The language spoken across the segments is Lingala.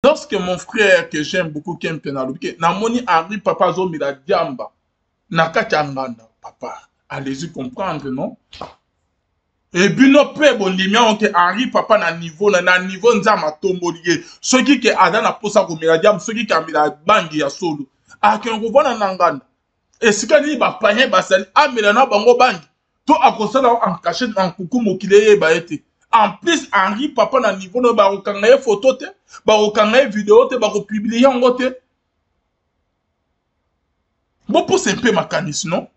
Lorsque mon frère, que j'aime beaucoup, qui aime Penalobi, Namoni Henri Papa Zo Mila Diamba, Nakachanganda, papa, allez-y comprendre, non? Et puis, nous pouvons dire que Henri Papa na niveau nzama tombolier. Ceux qui ont na posa ko Mila Diamba, ceux qui ont Mila Bangi ya solo. A que on voit Nanganda. Et si quand il va payer, basali, a Milana Bango Bangi. To akosala en cachette en coucou mokile ba été. En plus, Henri Papa na niveau no ba okanga photo te, ba okanga vidéo te, ba ko publier en te. Bon pour c'est un peu mécanisme, non?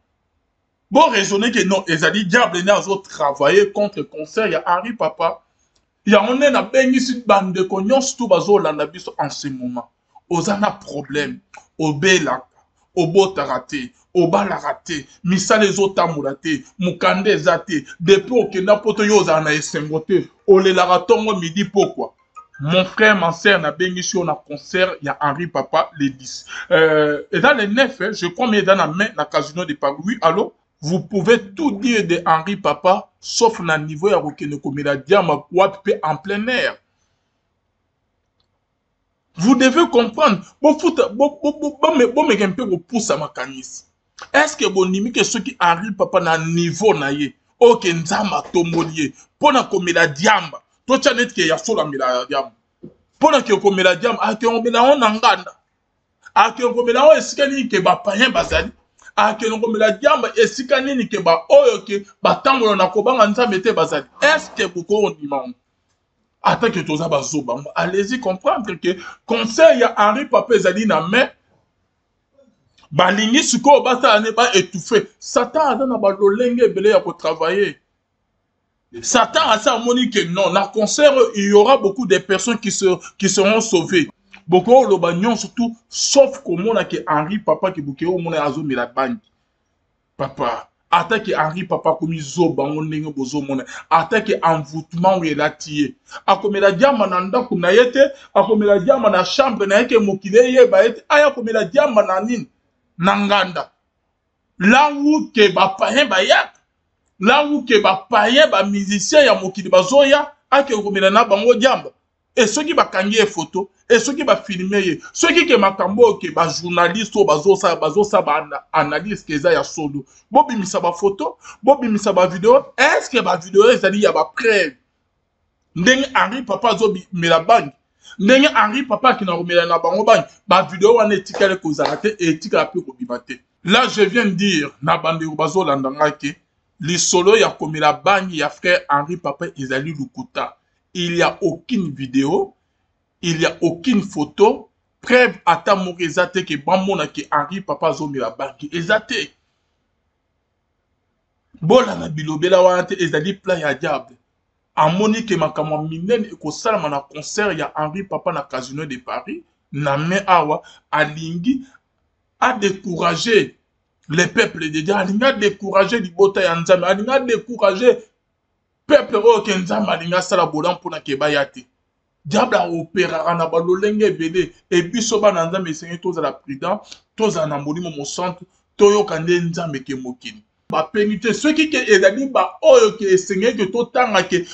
Bon raisonner que non, ils ont dit diable n'a pas travaillé contre concert, il y a Henri Papa. Il y a on est na bengi sur bande de cognos tout bazo landa biso en ce moment. Ozana problème, obela, obotarate, obalarate, misale zotamulate, mukande zate, depuis okenda poto yo zana esengote, olelara tongo midi pourquoi? Mon frère, ma soeur, n'a bien ici, on a concert, il y a Henri Papa, les 10. Et dans les 9, je crois, mais dans la main, la casino de Paris. Oui, allô? Vous pouvez tout dire de Henri Papa, sauf na niveau ya Rokene Komela Diama, en plein air. Vous devez comprendre. Bon, mais un peu vous pousse à ma canis. Est-ce que bon nimi que ceux qui Henri Papa na niveau na ye, ok, nzama tomolier, pour na Komela Diamba, toi tu as net que ya sola Mela Diamba. Pour na Komela Diamba, a que on mela on nganda. A que on mela on esikani ke ba payen bazali. A que on mela Diamba esikani ni ke ba oyo ke ba tamolo na kobanga nzambe te bazali. Est-ce que beaucoup on imam? Attends que tu as allez-y comprendre que conseil à Henri Papa Zali na main balingi suko basa ne pas étouffé. Satan a dans ba lolenge belé ya ko travailler. Satan a ça monique non, na concert il y aura beaucoup de personnes qui seront sauvées. Beaucoup le bagnon surtout sauf comment na que Henri Papa qui bouke au monde azo mi la banque. Papa attaque Henri Papa comme izo bango ndenge bozo mona attaque envoûtement où il a tiré akomela diamba na ndako na yete akomela diamba na chambre na yeke mokile ye ba yete aya komela diamba na nini na nganda là où ke ba payen ba yak là où ke ba payen ba musicien ya mokili bazoya ake komela na bango diamba et ceux qui ba kangi photo et ceux qui va filmer ceux qui makambo ke ba journaliste ou bazo sa ba analyse ke za ya solo bobi misa ba photo bobi misa ba vidéo est-ce que ba vidéo ezali ya ba preuve ndenge Henri Papa zo mela bangi ndenge Henri Papa ki na romela na bango bangi ba vidéo wana etikale kozala te etikala pe kobima te. Là je viens de dire na bande bazo landanga ke li solo ya komela bangi ya frère Henri Papa ezali lukuta. Il n'y a aucune vidéo, il n'y a aucune photo, preuve à ta morizate que bamona que Henri Papa zomi la banque ezate. Bola na bilobela wante ezali plan ya diable. Amoni que makama minene ko salama na concert ya Henri Papa na Casino de Paris, na me awa alingi a décourager les peuples de Dieu, alingi a décourager libota ya nzambe, alingi a décourager peuple o ke nzambe alingi asala bolan mpona ke bayate. Diable a opérera na balolenge ebele et biso bana nzambe esengi tozala prudent tozala na molimo mosantu toyoka nde nzambe ke mokili bapengi te soki ke ezali ba oyo ke esengi ke totanga ke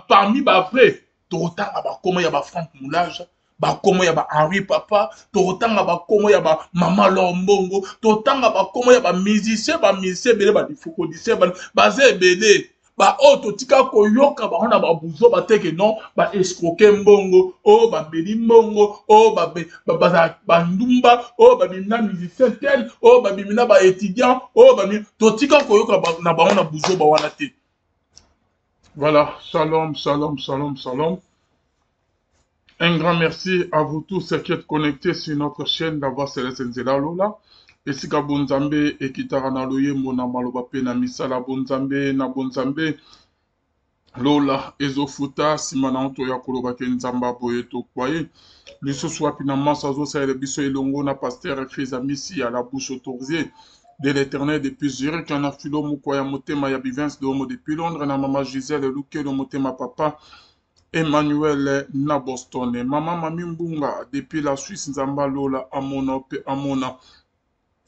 parmi ba vrai totanga bakomo ya ba Franck Moulage bakomo ya ba Henri Papa totanga bakomo ya ba Mama Lombongo totanga bakomo ya ba musicien ebele ba difokodicien baze ebele ba oto tika koyoka ba ona ba buzo ba teke non ba escroquer mbongo o ba beli mbongo o ba ndumba o ba bimina musicien tel o ba bimina ba étudiant o ba to tika koyoka na ba ona buzo ba wana te. Voilà, shalom, shalom, shalom, shalom. Un grand merci à vous tous qui êtes connectés sur notre chaîne d'avoir Céleste Nzela Lola. Esika bonzambe ekitara na loyembo na maloba pe na misala bonzambe na bonzambe lola ezofuta sima na oto ya koloba ke nzamba boye tokwaye lisusu wapi na masa azosalela biso elongo na pasteur Krisa Misi à la bouche autorisée de l'éternel depuis Zurich na filo mukwa ya motema ya Bivens de Homo depuis Londres na mama Gisèle Luke le motema papa Emmanuel na Boston mama Mami Mbunga depuis la Suisse nzamba lola amona pe amona.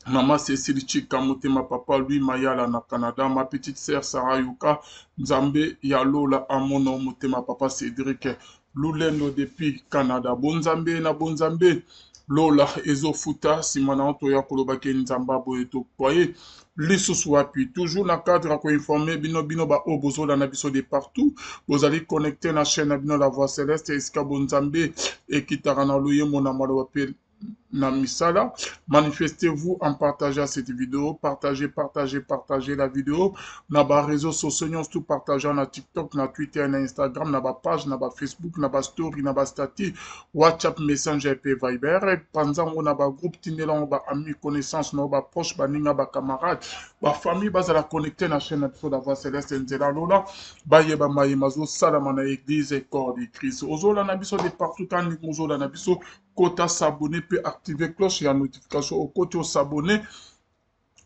Maman Cécile Chika Motema Papa Louis Mayala na Canada, ma petite sœur Sarah Yuka, Nzambe Yalola Amono Motema Papa Cédric Lulendo depuis Canada. Bonzambe na bonzambe. Lola ezofuta simana toya kolobake nzamba boyeto poye. Lisusu wapi toujours na cadre à informer bino bino ba obozo la nabiso de partout. Vous allez connecter na chaîne bino la voix céleste eska bonzambe et kitarana loye mona malo na misala. Manifestez-vous en partageant cette vidéo. Partagez la vidéo. Na ba réseaux sociaux, tout partageant na TikTok, na Twitter, na Instagram, na ba page, na ba Facebook, na ba story, na ba stati, WhatsApp, Messenger, et Viber. Pendant on a ba groupe Tindela, on ba amis, connaissances, on ba proche, ba ninga, ba camarades, ba famille, ba la connecter na chaîne de la voix céleste, Nzela Lola, ba yeba maye mazo, salamana église, et corps de Christ. Ozo la nabiso de partout, quand nous la nabiso, quota s'abonner, peut activer cloche et la notification au côté s'abonner.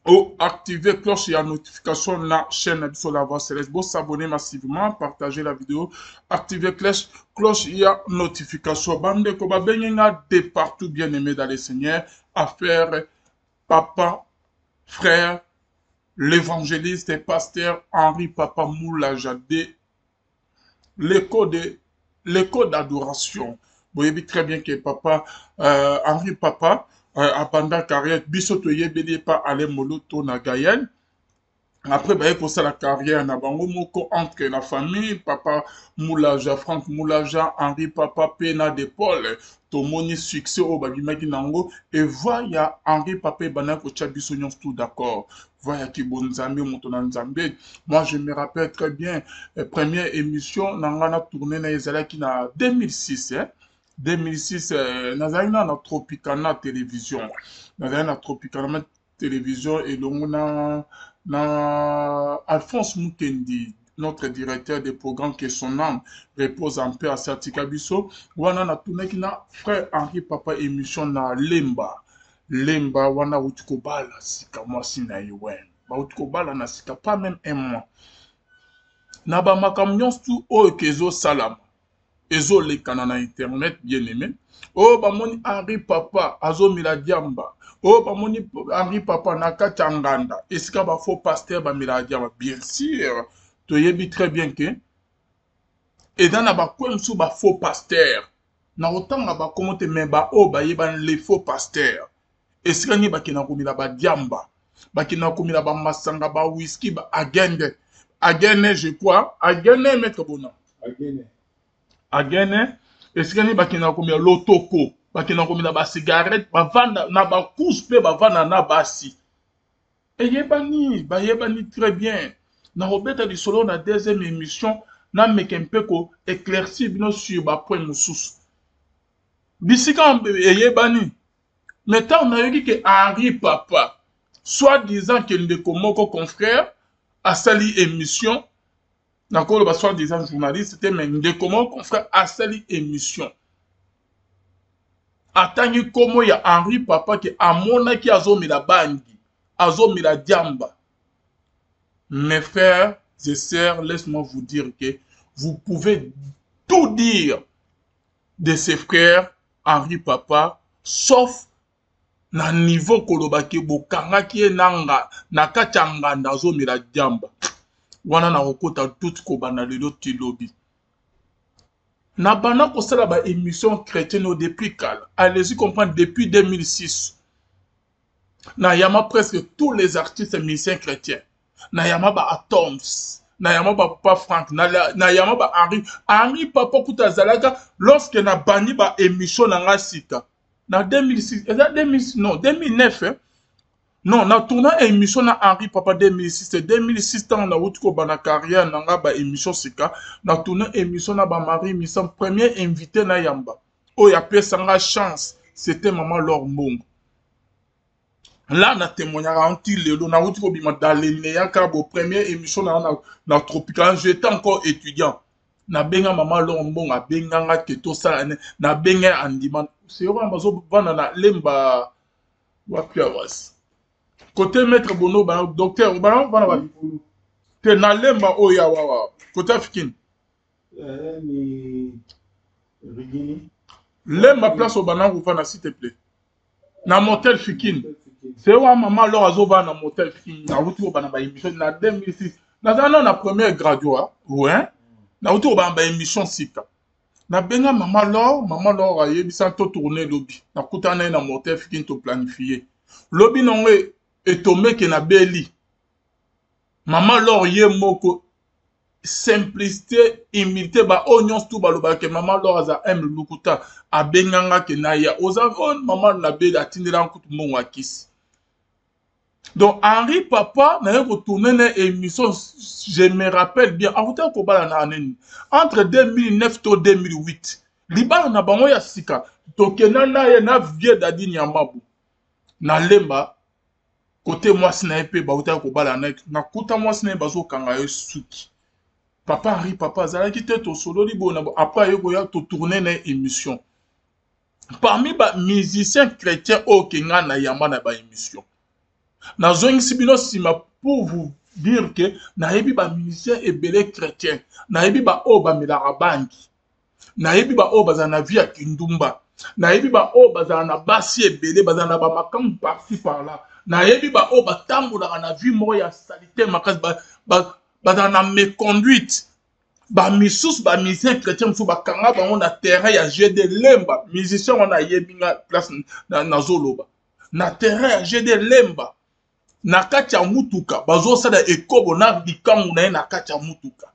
Ou activer cloche et la notification de la chaîne sur la voix céleste. Vous s'abonner massivement, partager la vidéo, activer cloche et la notification. Bande ko ba benyenga de partout bien aimé dans le Seigneur, affaire papa, frère, l'évangéliste et pasteur Henri Papa Moulaja de l'écho d'adoration. Vous voyez très bien que papa, Henri Papa, pendant carrière, biso to yebeli pa ale moloto na Gaël. Après, bah, pour ça, la carrière, na bango moko entre la famille, papa Moulaja, Franck Moulaja, Henri Papa, Pena de Paul, Tomoni succès au babimaki nango, et voya Henri Papa, banako chabiso nyons tout d'accord. Voya ki bonzambe, montona nzambe. Moi, je me rappelle très bien, première émission, nangana tourné na Ezalaki na 2006, hein. 2006, nazali na Tropicana télévision. Nazali na Tropicana télévision et donc na Alphonse Mukendi, notre directeur des programmes, que son âme repose en paix à Satika Bisso. Wana na tourné qui na frère Henri Papa émission na Lemba. Lemba wana utukobala sika mwasi na iwen. Ba utukobala na sika pas même un mois. Na ba makamnyons tout o kezo salama. Ezo le kanana internet bien aimé. Oh bamoni Henri Papa azo mila diamba. Oh bamoni Henri Papa naka changanda. Est-ce qu'il ba faux pasteur ba mila diamba? Bien sûr. Tu yebi très bien que. Et dans na ba kwemsu ba faux pasteur. Na autant ba commenter mais ba oh ba yeban les faux pasteurs. Est-ce qu'il ni ba kina kumila ba diamba. Ba kina kumila ba masanga ba whisky ba agende. Agene je crois. Agene maître Bona. Agene. Agene, est-ce que ni bakina komia lotoko, bakina komia ba cigarette, ba vanda na ba couspe ba vanda na basi. Et yebani très bien. Na robeta di solo na deuxième émission, na mekempeko éclairci bino sur ba point mususu. Bisika yebani. Maintenant on a dit que Henri Papa, soit disant qu'il ne komoko confrère, a sali émission. D'accord, le soit disant journaliste, c'était même de comment confrère a sali émission. Attendez comment il y a Henri Papa qui a mon qui a zomi la bangi, a zomi la diamba. Mes frères et sœurs, laisse-moi vous dire que vous pouvez tout dire de ses frères Henri Papa, sauf na niveau kolobaki bokanga ki nanga nakachanga ndazo mi la diamba. Wana na okota tout ko bana lelo tilobi. Na bana ko sala ba émission chrétienne depuis kala. Allez-y comprendre depuis 2006. Na yama presque tous les artistes musiciens chrétiens. Na yama ba Atoms. Na yama ba Papa Frank. Na yama ba Henri Papa kuta zalaka lorsque na bani ba émission na nga sika. Na 2006, non, 2009, hein? Non, na tourna émission na Henri Papa 2006, c'est 2006 ans na outko bana carrière na nga ba émission sika, na tourna émission na ba Marie Missam, premier invité na yamba. Oh ya pesanga chance, c'était maman Laure Mbongo. Là na témoignage anti lelo na outko bima daleneya ka bo première émission na Tropical, j'étais encore étudiant. Na benga maman Laure Mbongo, benga nga keto sala na benga andima. C'est vrai mazo bana na lemba wapi awas. Côté maître Bono, docteur, te na lemba oya wawa. Côté Fikin. Lemba place au banan vous s'il te plaît. Na motel Fikin. C'est où maman leur azoba na motel Fikin. Na route au banan ba émission na 2006. Na première graduat, ouais. Na route au banan ba émission sika. Na benga Maman Laure ayebisa to tourner lobby. Na kutana na moteur fiki to planifier. Lobby nongwe etome ke na beli. Maman Laure ye moko simplicité, humilité, ba onyons tout baloba ke Maman Laure aza lukuta abenganga ke na ya oza maman na beli atindela nkutu mongo akisi. Donc Henri Papa n'a retourné une émission, je me rappelle bien, entre 2009 et 2008. Liban na bango ya sika, tokena na ye na vie dadi nyamabu. Na lemba, côté moi sniper, ba uta ko bala na kuta moi sniper bazo kanga yo suki. Papa Henri Papa zalaki te to solo libo na après yo ya to tourner une émission. Parmi ba musiciens chrétiens au Kenya na yamba na ba émission. Na zongi bino sima pour vous dire que nayebi ba musicien ebele chrétien, nayebi ba o ba milaka bangi, nayebi ba o baza na vie ya kindumba, nayebi ba o baza na basi ebele baza na ba makamu parti par là, nayebi ba o batambola na vie moko ya salité makasi baza na méconduite. Ba misusu ba musicien chrétien musu bakanga bango na terrain ya GD Lemba, musicien wana yebi nga place na zoloba. Na terrain ya GD Lemba. Na kati ya mutuka bazo sala ekobo na bikangu na ye na kati ya mutuka.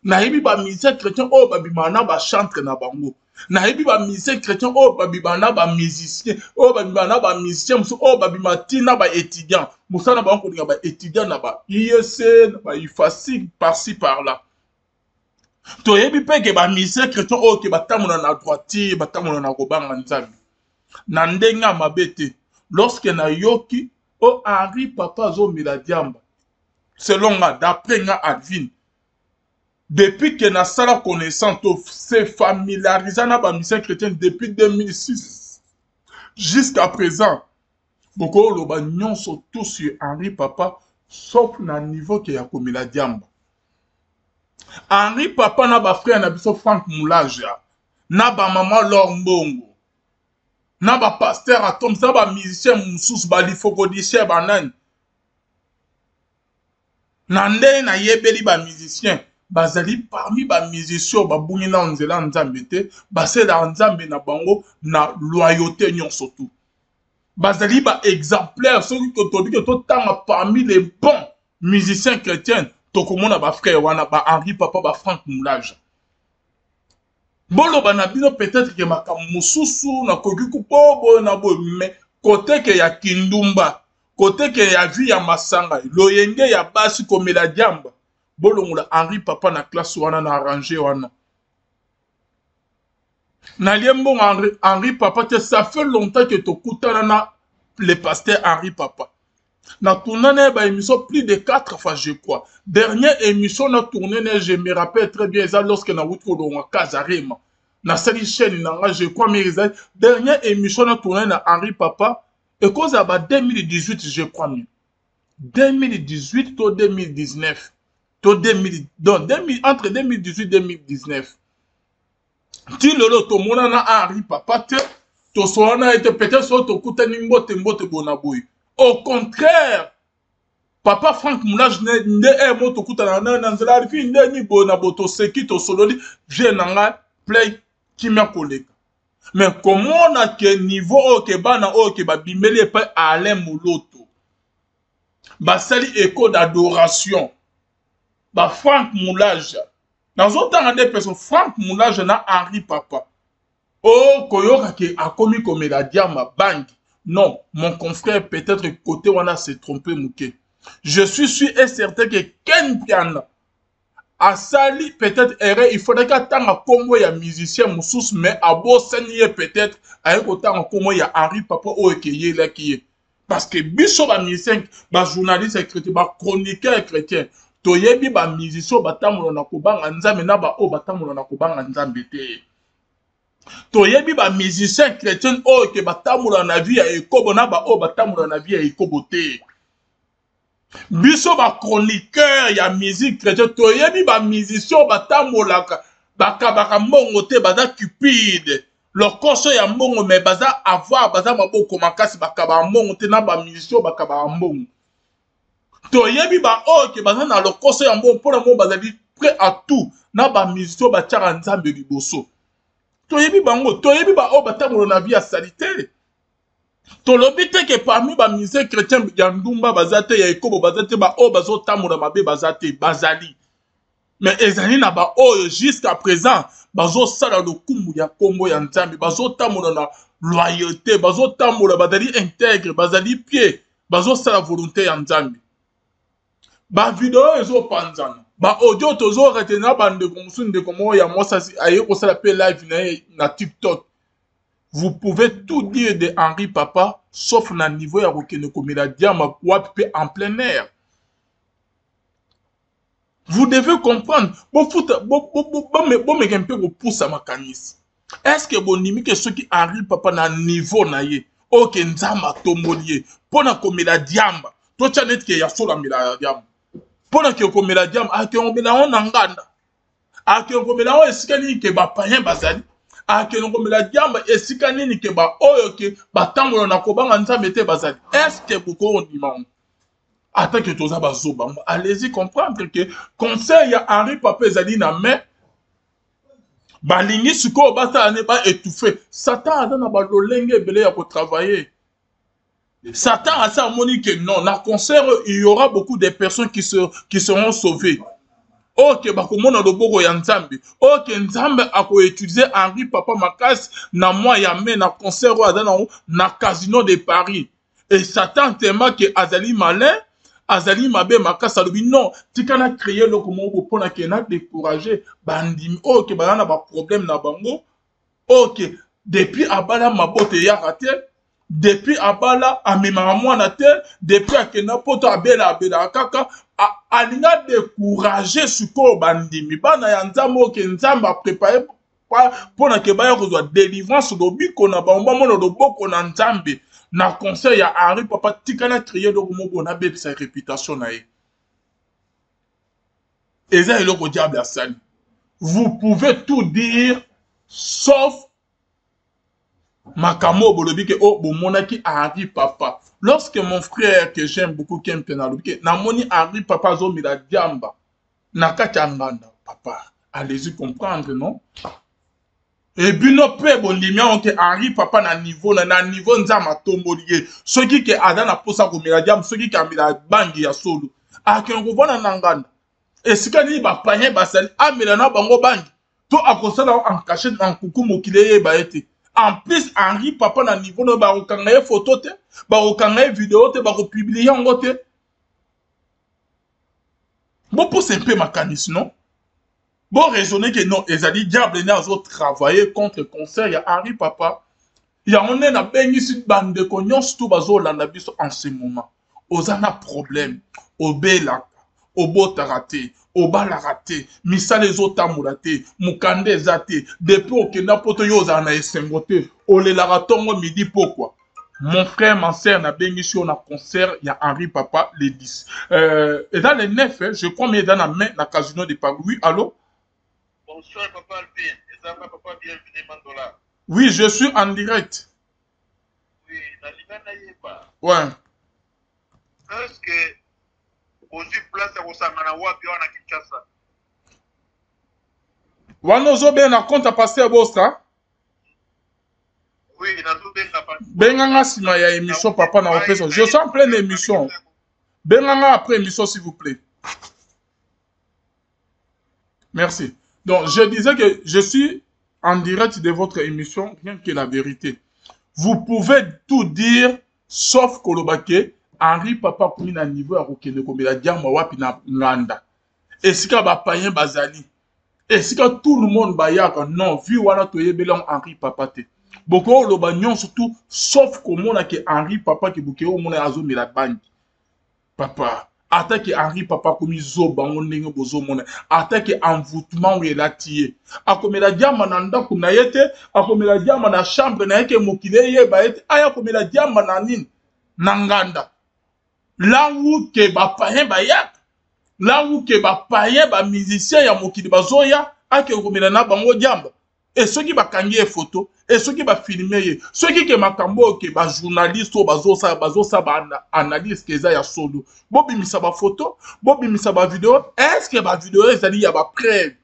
Na yebi ba musicien chrétien o babima na ba chantre na bango. Na yebi ba musicien chrétien o babima na ba musicien o babima na ba musicien musu o babima tina ba étudiant. Musana ba ko ba étudiant na ba IEC na ba IFASIC par-ci par-là. To yebi pe ke ba musicien chrétien o ke batamuna na droite batamuna na kobanga nzambi. Na ndenga mabete lorsque na yoki o Henri Papa zo miladiamba. Selon moi, d'après nga Advin, depuis que na sala connaissance, se familiarisé na ba mission chrétienne depuis 2006 jusqu'à présent. Beaucoup lo ba nyonso tout sur Henri Papa sauf na niveau que ya ko miladiamba. Henri Papa na ba frère na biso Frank Moulaja, na ba maman Laure Mbongo. Na ba pasteur atom sa ba musicien mususu ba lifokodicien banani. Na nde na yebeli ba musicien bazali parmi ba musiciens ba bungi na nzela nzambe te basela nzambe na bango na loyauté nyonso tout. Bazali ba exemplaire soki to dit que to tanga parmi les bons musiciens chrétiens to komona ba frère wana ba Henri Papa ba Frank Moulaja. Bolo banabino peut-être que makamususu na kokiku pobo na bo mais côté que ya kindumba côté que ya vie ya masanga loyenge ya basi komela diamba bolo ngula Henri Papa na classe wana na arranger wana na liembo Henri Papa te ça fait longtemps que tokutana na le pasteur Henri Papa na tourné ba émission plus de 4 fois je crois. Dernière émission na tourné je me rappelle très bien ça lorsque na wuto do Kazarema. Na sali chaîne na je crois mais dernière émission na tourné na Henri Papa et cause à 2018 je crois mieux. 2018 to 2019. To 2000 donc entre 2018 et 2019. Ti lolo to mona na Henri Papa te to soana était peut-être so to kutani mbote bonaboy. Au contraire, Papa Frank Moulage ne moto kuta na nzela rifi nde ni bona boto seki to sololi vienanga play kimia koleka. Mais comment on a que niveau o ke bana o ke ba bimeli pa Alain Moloto. Ba sali écho d'adoration. Ba Frank Moulage. Dans autant des personnes Frank Moulage na Henri Papa. Oh koyoka ke akomi komela diama bank. Non, mon confrère, peut-être côté on a s'est trompé, Mouké. Je suis sûr et certain que Ken Piana a sali peut-être erreur. Il faudrait qu'à tant à comme il y a musicien Moussous, mais à beau s'ennuyer peut-être avec autant comme il y a Henri Papa ou qui est là qui est. Parce que biso ba musicien, ba journaliste chrétien, ba chroniqueur chrétien, toyebi ba musicien ba tamulo na kubanga nzambe na ba o ba tamulo na kubanga nzambe te. Toyebi ba musicien chrétien o ke batamula na vie ya ekobo na ba o batamula na vie ya ekobo te. Biso ba chroniqueur ya musique chrétien toyebi ba musicien batamula baka mbongo te baza cupide. Leur koso ya mbongo me baza avoir baza maboko makasi baka ba mbongo te na ba musicien baka ba mbongo. Toyebi ba o ke baza na leur koso ya mbongo pona mo baza prêt à tout na ba musicien ba tchara nzambe liboso. toyebi bango toyebi ba o batambola na vie ya salite tolobi te ke parmi ba musée chrétien ya ndumba bazate ya ekobo bazate ba o bazotambola mabe bazate bazali mais ezali na ba oyo jusqu'à présent bazosala lokumu ya kombo ya nzambe bazotambola na loyauté bazotambola bazali intègre bazali pied bazosala volonté ya nzambe bavideo ezopanzana baaudio tozorete bandeko mosusu ndeko moko ya mwasasi aye kosala mpe live na ye na tiktok. Vous pouvez tout dire de Henri Papa sauf na niveau ya kokende komela diama wapi mpe en plein air. Vous devez comprendre bomeke mpe kopusa makanisi. Est-ce que bondimi ke soki Henri Papa na niveau na ye oke nzamba tomboli ye mpona komela diamba totya neti ke ya solo amela diamba mpona ke komela diamba ake omela on na nganda ake komela on esika nini ke bapayen bazali ake komela diamba esika nini ke ba oyo ke batambola na kobanga nzambe te bazali. Est-ce que boko ondima ata ke toza bazoba allez-y comprendre que conseil ya Henri Papa ezali na main balingi sikoyo basala ne ba étouffer Satan aza na balolenge ebele ya kotravailler. Satan a ça moni que non, na concert il y aura beaucoup de personnes qui seront sauvées. Ok, bakomona loboko ya nzambe. Ok, nzambe ako utiliser Henri Papa makasi na moi ya me na concert adana na Casino de Paris. Et Satan tellement que azali malin, azali mabe makasi alobi non, tikana créer le comment pour na kena décourager bandimi. Ok, bana ba problème na bango. Ok, depuis abala mabote ya raté. Depuis abala amemaka mwana te depuis akenda poto abela kaka alinga décourager sikoyo bandimi bana ya nzambe oke nzambe aprépare mpona ke baya kozwa délivrance lobiko na bango bamona loboko na nzambe na conseil ya Henri Papa tikana créer eloko moko na bebisa réputation na ye eza eloko diable asali. Vous pouvez tout dire sauf Makamo bolobi ke o bomonaki Henri Papa. Lorsque mon frère que j'aime beaucoup qui aime penalobi na moni Henri Papa zo mila diamba na kati nganda papa. Allez-y comprendre non? Et bino pe bondimi onke Henri Papa na niveau nzama tomboliye. Soki ke adana posa ko mila diamba soki ke amila bangi ya solo. Akengo vona na nganda. Esika ni ba panye basali amila na bango bangi. To akosala en cachette en kuku mokile ye ba ete. En plus, Henri Papa na niveau no ba okanga photo te, ba okanga vidéo te, ba ko publier yango te. Bon pour un peu mécanisme non. Bon raisonner que non, ezali diable na zo travailler contre concert ya Henri Papa. Ya on na bengi sit bande ko nyonso tout bazo landa biso en ce moment. Ozana problème, obela, obotaka te. Obala raté, misale ezotambola te, mukande eza te, depuis okenda poto yo ozala na esengo te, olelaka ntongo midi pokwa. Mon frère, ma sœur, na bengi si on a concert, il y a Henri Papa les 10. Et dans les 9, je crois, mais dans la main, la Casino de Paris. Oui, allô? Bonsoir, Papa Alpine. Et ça va, Papa, bienvenue, Mandola. Oui, je suis en direct. Oui, na Ligana Yeba. Ouais. Est-ce que ozu place ya kosangana wapi wana Kinshasa? Wana ozobenga na compte à passer Boska? Oui, nazobenga pa. Benganga sima ya émission papa na opesa. Je suis en pleine émission. Benganga après émission s'il vous plaît. Merci. Donc je disais que je suis en direct de votre émission, rien que la vérité. Vous pouvez tout dire sauf Kolobake. Henri Papa komi na niveau ya kokende komela diamba wapi na nganda. Esika ba payen bazali. Esika tout le monde bayaka non vu wana toyebela Henri Papa te. Boko loba nyon surtout sauf komona ke Henri Papa ki buke o mona azo mela bangi. Papa atake Henri Papa komi zoba ndenge bozo mona atake envoûtement relatié. Akomela diamba na ndako na yete, akomela diamba na chambre na yeke mokile ye ba yete, aya komela diamba na nini na nganda. Là où que ba payen ba yak, là où que ba payen ba musicien ya mokili bazoya, ake komela na bango diamba. Et ceux qui ba kangi photo, et ceux qui ba filmer ye, ceux qui ke makambo ke ba journaliste ou bazosa ba analyse ke za ya solo. Bobi misa ba photo, bobi misa ba vidéo, est-ce que ba vidéo ezali ya ba preuve?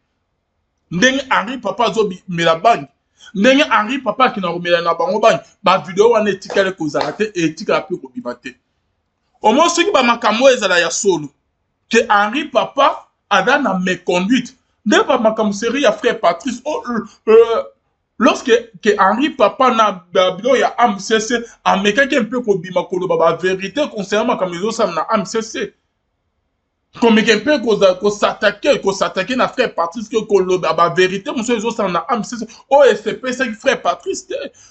Ndenge Henri Papa zo mela bangi. ndenge Henri papa qui na romela na bango bani ba vidéo wana etikale kozala te etikala pe kobima te au moins soki ba makambo ezala ya solo que Henri papa ada na méconduite nde ba makambo série ya frère Patrice lorsque que Henri papa na bilo ya AMCC amekaki un peu kobima koloba ba vérité concernant makambo ezosala na AMCC comme un peu qu'on s'attaquer na frère Patrice que koloba ba vérité monsieur ezosala na AMCC oh SCP c'est frère Patrice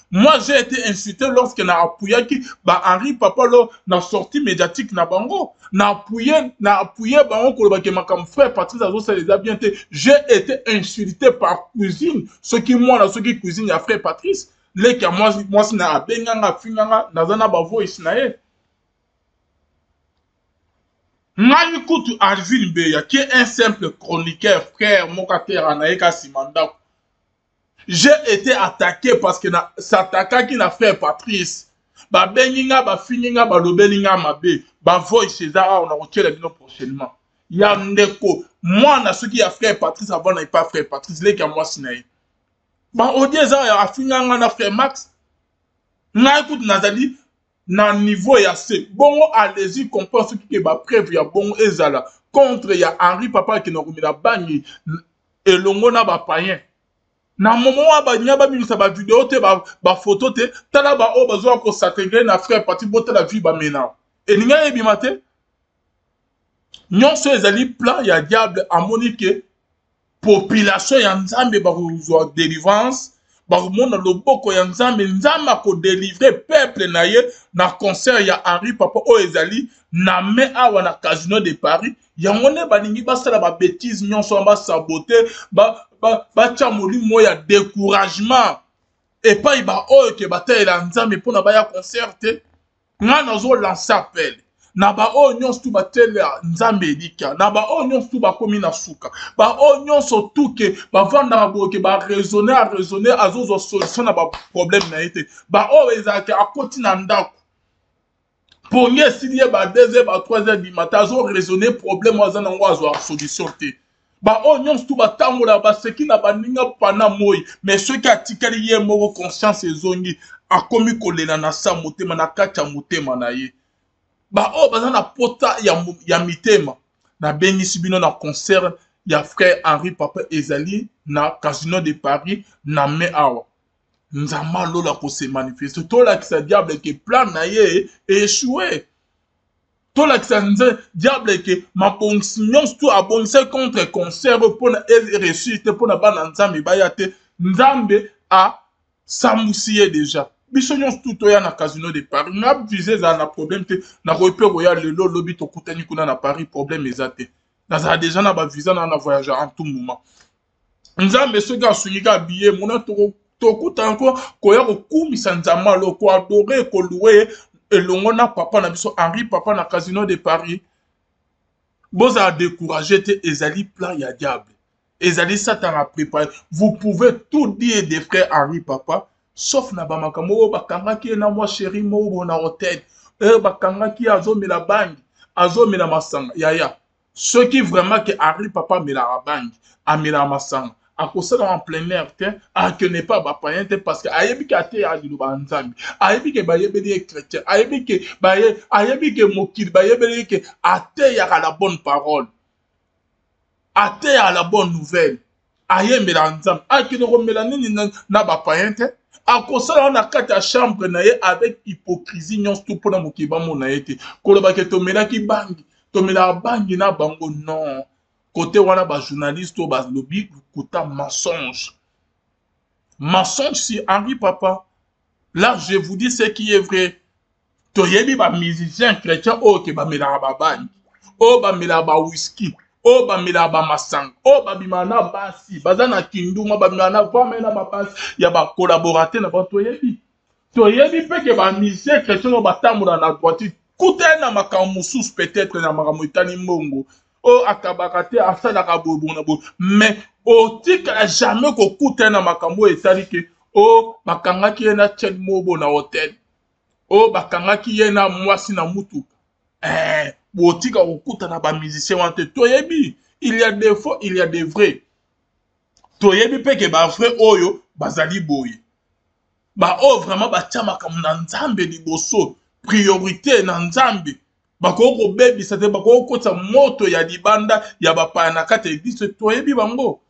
moi j'ai été insulté lorsque na appuyaki ba Henri papa lo na sortie médiatique na bango na appuyé bango koloba ke makambo frère Patrice azosala eza bien te j'ai été insulté par cousine ce qui moi na ce qui cousine ya frère Patrice leka moi si na abenganga finganga nazana ba voice na ye Ngai kutu Alvin Beya, qui est un simple chroniqueur, frère, mon kater anaïka simandako. J'ai été attaqué parce que s'attaquer qui n'a frère Patrice. Ba beninga, ba fininga, ba lobelinga mabe. Ba voice César, on a retiré les bino prochainement. Ya ndeko. Moi, na ce qui a frère Patrice avant n'a pas frère Patrice, les moi sinaï. Ba odieza ya afinanga na frère Max. Ngai kutu nazali. Na niveau ya C. Bongo allez-y comprendre ce qui est ba preuve ya bongo ezala contre ya Henri papa qui na rumila bangi et longo na ba païen. Na moment wa ba nyaba bimisa ba vidéo te ba photo te tala ba o bazo ko s'intégrer na frère parti bote la vie ba mena. Et ninga ebimate nyonso ezali plan ya diable amonique population ya nzambe ba ko délivrance barumonda loboko ya nzambe nzamba ko délivrer peuple na ye na concert ya Henri papa o ezali na me awa na Casino de Paris yango ne balingi basala ba bêtise nyonso ba saboter ba tia molimo ya découragement et pas ba o ke batela nzambe pona ba ya concert te nga nazo lancer appel na ba o nyonso tu batela nzambe edika na ba o nyonso tu bakomi na suka ba o nyonso tu ke bavanda baboke ba raisonner azozo solution na ba problème na ete ba o ezaka akoti na ndako ponye silie ba 2h ba 3h du matin azo raisonner problème wazana ngo azo solution te ba o nyonso tu batangola baseki na baninga pana moi mais ceux qui atikali ye moko conscience ezongi akomi kolela na sa motema na kati ya motema na ye ba o bazana pota ya mitema na bengisi bino na concert ya frère Henri papa ezali na Casino de Paris na me awa nzama lola ko se manifeste to la kisa diable ke plan na ye échoué to la kisa diable ke ma ponction tout abonné contre concert pour na réussite pour na bana nzambe bayate nzambe a samusiye déjà biso nyonso tout oya na Casino de Paris na visé za na problème te na kope roya lelo lobi to kutani kuna na Paris problème ezate na za déjà na ba visa na voyager en tout moment nzambe ce gars sunika billet mona to kuta encore koya ko kumisa nzama lo ko adorer ko louer elongo na papa na biso Henri papa na Casino de Paris boza décourager te ezali plan ya diable ezali Satan a préparé vous pouvez tout dire des frères Henri papa sauf na bamakambo bakangaki na moi chéri mo na hôtel bakangaki azomela bangi azomela masanga yaya ceux qui vraiment que Henri papa mela bangi amela masanga akosala en plein air te que n'est pas bapayen te parce que ayebi ka te ya liloba nzambi ayebi ke bayebeli chrétien ayebi ke mokili bayebeli ke ate ya la bonne parole ate ya la bonne nouvelle ayembela nzambi akino komela nini na bapayen te akosala na kati ya chambre na ye avec hypocrisie nyonso tu mpona mokili bamona ye te koloba ke tomelaki bangi tomela bangi na bango non côté wana ba journaliste to ba lobby kota mensonge si Henri papa là je vous dis ce qui est vrai toyebi ba musicien chrétien o ke ba mela ba bangi o ba mela ba whisky o ba mela ba masanga o ba bimana basi bazana kinduma ba bimana vama na ba basi ya ba collaborateur na ba toyebi pe ke ba musicien chrétien ba tamura na droite kuta na makambo mususu peut-être na makambo itani mbongo o akabakate asalaka bobo mais otika jamais kokuta na makambo etali ke o bakangaki ye na chel mobo na hotel o bakangaki ye na mwasi na mutuka botika kokuta na ba musicien wante toyebi il y a des faux il y a des vrais toyebi pe ke ba vrai oyo bazali boye bao vraiment batia makambo na nzambe liboso priorité na nzambe bakoko kobebisa te bakoko kotisa moto ya libanda ya bapaya na kati ya eglise toyebi bango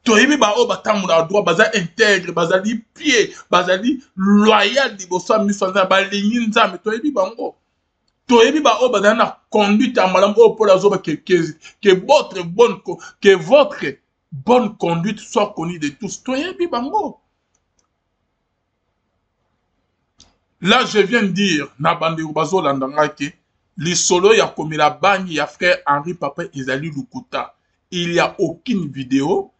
toyebi bao batambola na droit baza intègre bazali pied bazali loyal liboso ya miso ya nzambe balingi nzambe toyebi bango toyebi bao bazali na conduite ya malamu oyo mpona azoba que votre bonne conduite soit connue de tous toyebi bango. Là, je viens de dire, Nabande Ubazo Landangake, les solos ya komila bangi ya frère Henri Papa Ezali Lukuta. Il n'y a aucune vidéo,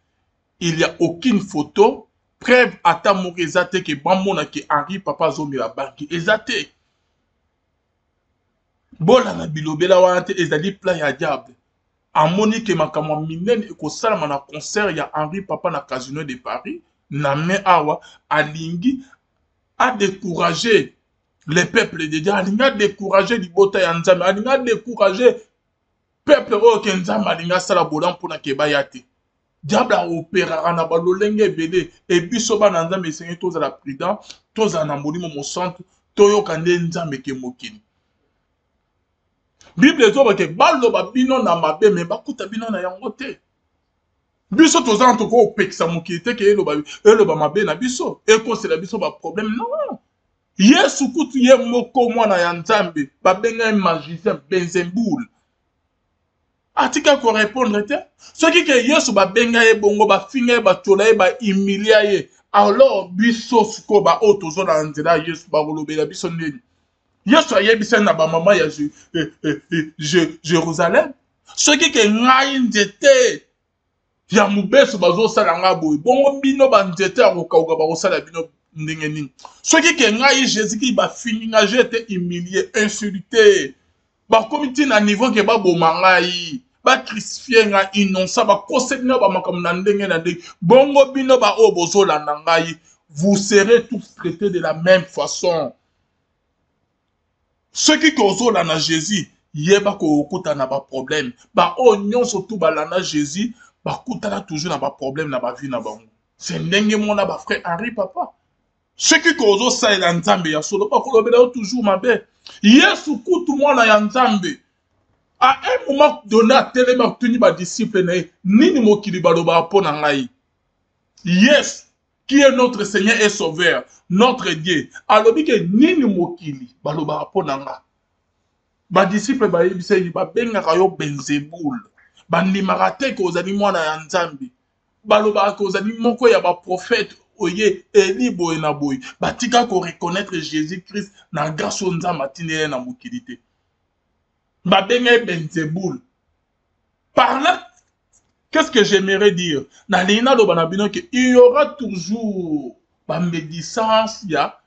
il n'y a aucune photo, preuve à ta morizate que bamona que Henri Papa Zomila bangi. Ezate. Bola na bilobela wante Ezali pla ya diable. Amoni ke makamwa minen eko salama na concert ya Henri Papa na Casino de Paris, na me awa alingi a découragé les peuples de Dieu, a découragé l'ibota ya nzambe, a découragé peuple oyo ke nzambe alinga sala bolan pona ke bayate. Diable a opérera na balolenge ebele e biso bana nzambe esengi tozala prudent, tozala na molimo mosantu, toyoka nde nzambe ke mokili. Bible ezoba ke baloba bino na mabe me bakuta bino na yango te. Biso tozala toko opekisa mokili te ke eloba mabe na biso, ekosela biso ba problème non. Yesu kutu ye moko mwana ya nzambe babenga magicien Benzemboul. Atika ko répondre te. Soki ke Yesu babenga ye bongo bafinga ye batola ye ba humilia ye. Alors biso suko ba otozo na nzela Yesu ba kolobela biso ndeni. Yesu ayebisa na ba mama ya Jérusalem. Soki ke ngai nzete ya mubeso bazosala nga boye bongo bino banzete akokauka bakosala bino ndenge nini soki ke ngai Jésus ki bafini nga j'ai été humilié insulté bakomi ntina niveau ke baboma ngai bacrucifie nga innocent bakoseli nga bamakambo na ndenge na ndenge bongo bino baoyo bozolanda ngai vous serez tous traités de la même façon soki ke ozolanda Jésus yeba kokuta na baproblème baoyo nyonso tu balanda Jésus bakutana toujours na ba problème na ba vie na bango c'est ndenge mona ba frère Henri Papa ce qui kozo sa ila nzambe ya solo ba kolobela toujours mabe Yesu kutu mwana ya nzambe à un moment donné à telema tuni ba disciple na nini mokili baloba pona ngai yes qui est notre Seigneur et Sauveur notre Dieu alobi ke nini mokili baloba pona nga ba disciple ba yebisa ba benga yo Benzeboul bandimaka te ke ozali mwana ya nzambe balobaka ke ozali moko ya baprofete oye eli boye na boye batika ko reconnaître Jésus Christ na grâce o nzambe atindi ye na mokili te babenga ye Benzeboul par là qu'est-ce que j'aimerais dire na lina loba na bino ke il y aura toujours bamédisance ya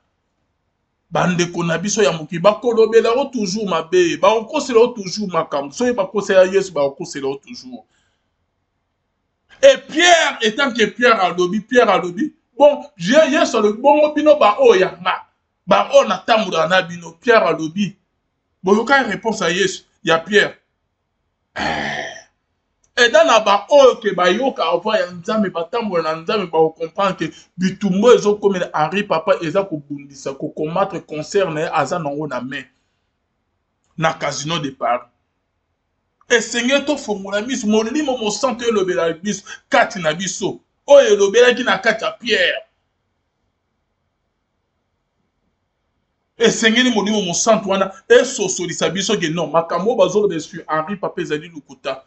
bandeko na biso ya mokili bakolobela o toujours mabe bakosela o toujours makambo soki bakosela Yesu bakosela o toujours et Pierre étant que Pierre alobi bon Yesu alobi bongo bino baoyo yanga baoyo natambola na bino Pierre alobi boyoka réponse à Yesu ya Pierre et dans la baoyo ke bayoka ava ya nzambe batambola na nzambe bakocomprendre ke bitumbo ezokomela Henri Papa eza kobundisa kokomatre concert na ye aza nango na main na Casino de Paris esenge tofongola miso molimo mosantu elobela biso kati na biso oyo elobelaki na kati ya Pierre esengeli molimo mosantu wana esosolisa biso ke non makambo bazoloba sur Henri Papa Ezali Lukuta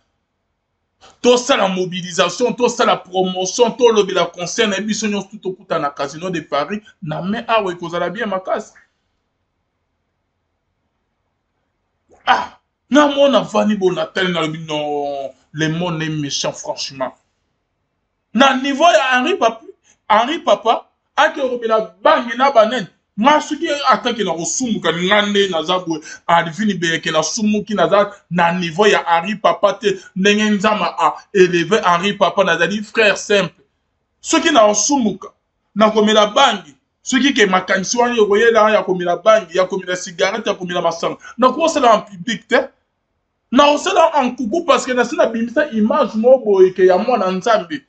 tout la mobilisation, tout la promotion, tout le concert, na biso nyonso tout okuta na Casino de Paris, na me awe kozala bien makasi. Ah, na mona vani bonatali na lobi non, le monde est méchant franchement. Na niveau ya Henri Papa, ake robela bangi na banen. Masuki atake na osumuka ngande na zabwe adivini beke na sumuki na niveau ya Henri Papa te ndenge nzama a élevé Henri Papa na zali frère simple soki na osumuka na komela bangi soki ke makanisi wani yoyela ya komela bangi ya komela cigarette ya komela masanga na kosala en public te na osala en coucou parce que na sina bimisa image mo boye ke ya mwana nzambe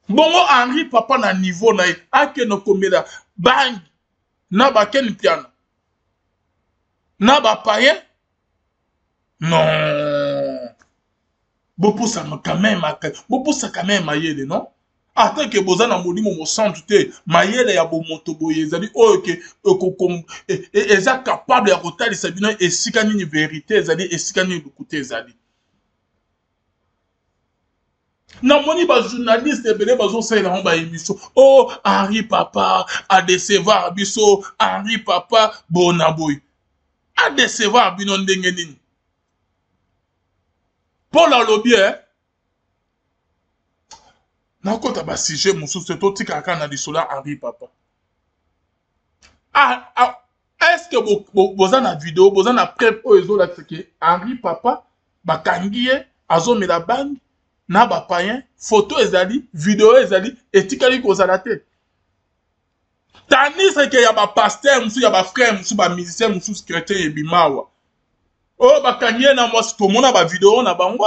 Bongo Henri papa na niveau na ake no komela bang na ba ken piano na ba paye non bopusa quand même mayele non attends que bozana molimo mo centre te mayele ya bo moto boye ezali oyo ke ekokom eza capable ya kotalisa bino esika nini vérité ezali esika nini lukuta ezali. Namoni ba journaliste ebele bazosalela ngo ba émission oh Henri papa a décevoir biso Henri papa bona boy a décevoir bino ndenge nini Paul alobi nakota ba sujet mosusu totika kaka na lisolo Henri papa est-ce que boza na vidéo boza na preuve oyo ezolakisa ke Henri papa bakangi ye azomela bangi na bapayen photo ezali video ezali etikali kozala te tandis ke ya bapaster mosusu ya bafrère mosusu bamusicien mosusu chrétien ebimawa oyo bakangi ye na mwasi tomona bavideo na bango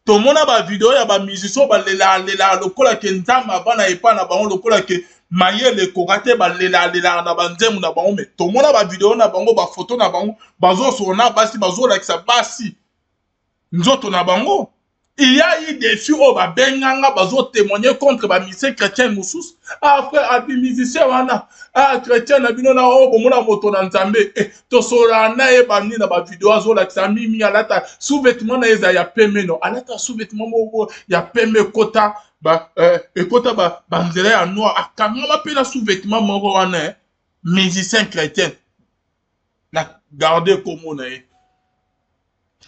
tomona bavideo ya bamusicien balelalela lokola ke nzambe abana epa na bango lokola ke mayele ekoka te balelalela na banzemu na bango me tomona bavideo na bango bafoto na bango bazosola na basi bazolakisa basi nzoto na bango. Il y a eu des filles au Benganga, bazo témoigner contre les musiciens chrétiens moussous. Ah frère, abi musicien wana. Ah chrétien na bino na o bomona moto na nzambe. To sola na e bamni na ba vidéo azo la kisami mi alata sous-vêtement na eza ya peme no. Alata sous-vêtement mo ya peme kota ba ekota ba banzela ya noir. Akanga ma pe na sous-vêtement mo wana musicien chrétien. Na garder comme on est.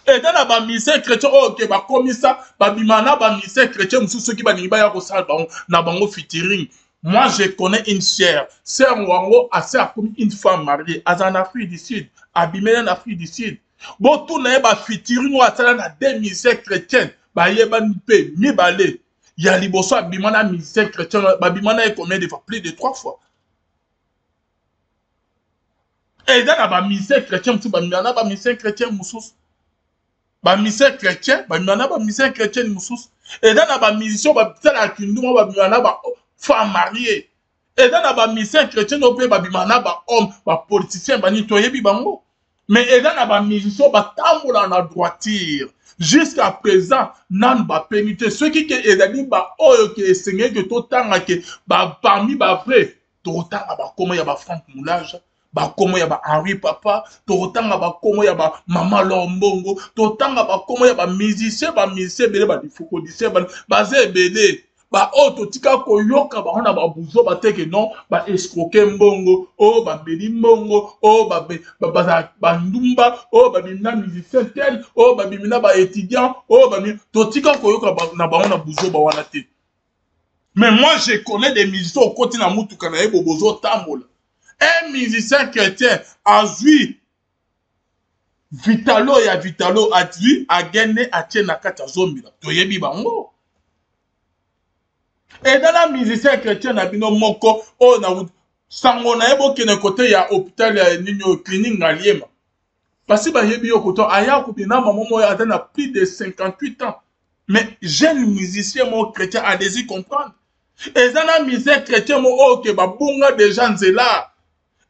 Et dans la misère chrétien, ok, bah comme ça, bah bimana, bah misère chrétien, ceux qui baningi ba ya ko sal na bango featuring. Moi, je connais une sœur wango assez comme une femme mariée, en Afrique du Sud, abimé en Afrique du Sud. Bon tout na ba featuring wa sala na des misères chrétiennes, bah yeba nipe mi balé. Ya liboso abimana misère chrétien, bah bimana est combien de fois plus de 3 fois. Et dans la misère chrétien, tout bah bimana ba misère chrétien moussous. Ba misère chrétien ba mwana ba misère chrétienne mususu et dans ba mission ba tsala kinduma ba mwana ba femme mariée et dans ba misère chrétienne on peut ba bimana ba homme ba politicien ba ni toyebi bango mais et dans ba mission ba tambola na droiture jusqu'à présent nan ba pénité ceux qui ezali ba oyo ke seigneur que totanga ke ba parmi ba vrai totanga ba comment ya ba Franck Moulage ba komo ya ba Henri papa totanga ba komo ya ba mama Lombongo totanga ba komo ya ba musicien bele ba difokodicien ba zebele ba o totika koyoka ba ona ba buzo ba teke non ba escroquer mbongo o ba beli mbongo o ba ndumba o ba bimina musicien tel o ba bimina ba étudiant o ba totika koyoka na ba ona buzo ba wana te. Mais moi je connais des musiciens au côté na mutu kana ebo bozo tambola. Un musicien chrétien a vu Vitalo a vu a gagné à Tchenakata Zombila. Toyebi bango. Et dans la musicien chrétien na bino moko o na sango na ebo kene côté ya hôpital ya nino clinique ngaliema. Parce que yebi yo koto aya ko bina maman mo ya na plus de 58 ans. Mais jeune musicien mo chrétien a désir comprendre. Et dans la musicien chrétien mo o ke ba bunga déjà nzela.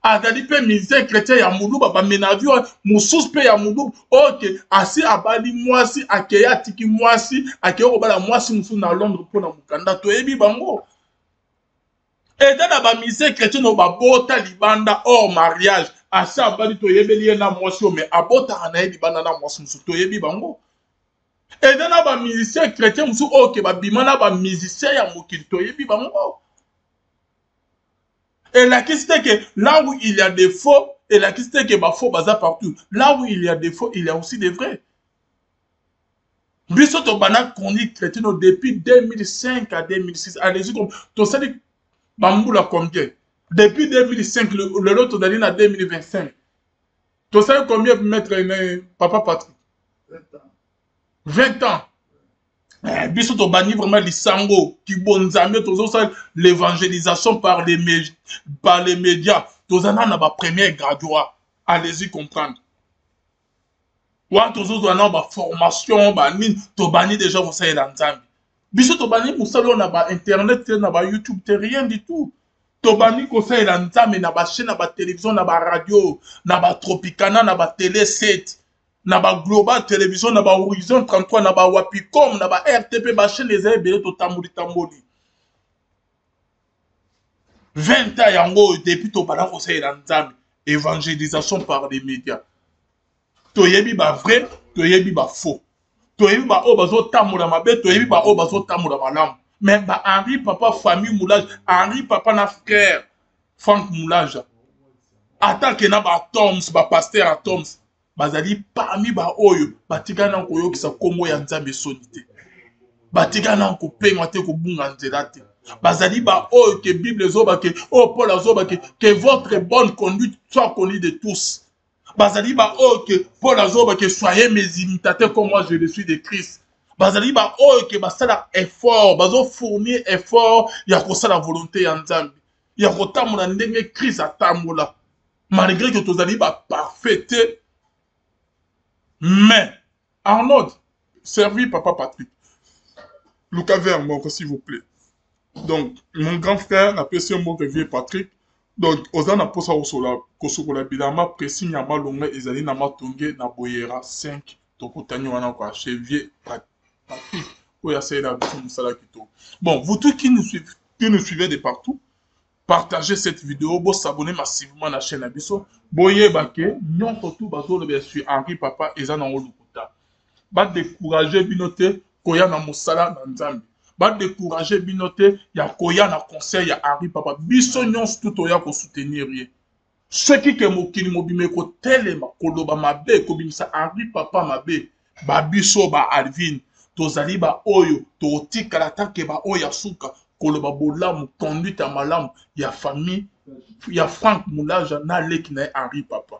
Azali pe musicien chrétien ya mulu ba menavio mususu pe ya mulu ok asi abali mwasi akeya tiki mwasi akeya ko bala mwasi musu na Londres pour na mukanda toyebi bango et dans ba musicien chrétien no ba bota libanda hors mariage asi abali toyebeli na mwasi mais abota na libanda na mwasi musu toyebi bango et dans ba musicien chrétien musu ok ba bimana ba musicien ya mokili toyebi bango. Et la question est que là où il y a des faux, et la question est que bah faux bazar partout. Là où il y a des faux, il y a aussi des vrais. Biso to bana chronique chrétien depuis 2005 à 2006. Allez-y comme to sali bamboula combien? Depuis 2005 le lot d'aller à 2025. To sali combien pour mettre papa Patrick? 20 ans. Biso to bani vraiment lisango ki bonzambe tozo sa l'évangélisation par les médias tozana na ba première graduat allez-y comprendre wa tozo na ba formation ba nini to bani déjà vous savez dans nzambe Biso tobani musalo na ba internet te na ba YouTube te rien du tout. Tobani kosalela nzambe na ba chaîne na ba télévision na ba radio na ba Tropicana na ba télé 7 na ba Global Télévision na ba Horizon 33 na ba Wapicom na ba RTP ba chaîne les ebele to tamboli tamboli. 20 ans yango depuis tobana kosalela nzambe évangélisation par les médias. Toyebi ba vrai, toyebi ba faux. Toyebi ba o bazo tamoula mabe, toyebi ba o bazo tamoula malamu. Mais ba Henri Papa famille Moulage, Henri Papa na frère Franck Moulage. Attaque na ba Toms, ba pasteur à Toms. Bazali parmi ba oyo, batika na koyo kisa kombo ya nzambe sonité. Batika na ko penga te ko bunga nzela te. Bazali ba oyo que Bible zoba ke o Paul zoba que votre bonne conduite soit connue de tous. Bazali ba oh que Paul azoba que soyez mes imitateurs comme moi je le suis de Christ. Bazali ba oh que basala effort, bazo fournir effort ya kosa la volonté ya Nzambe. Ya kotamula ndenge Christ atamula. Malgré que tozali ba parfait mais Arnaud servi Papa Patrick. Lucas Vermont s'il vous plaît. Donc mon grand frère appelle ce mot que vieux Patrick. Donc, ozana posa kosokola bilama presi nyama longa ezali na matonge na boyera 5 tokotani wana kwa chevier Patrick oya saïda biso musala kito. Bon, vous tous qui nous suivez de partout, partagez cette vidéo, bo s'abonner massivement à la chaîne abiso, boye bake nyonto tout bazo le sur Henri Papa ezana olukuta. Ba décourager binote koya na musala na Nzambe. Ba décourager binote ya koya na conseil ya Henri Papa biso nyonso tout oya ko soutenir ye ceux qui mokili mobime ko telema koloba mabe ko bimisa Henri Papa mabe ba biso ba Alvin tozali ba oyo to tikala tanke ba oya suka koloba bolamu conduite ya malamu ya famille ya Franck Moulage na leki na Henri Papa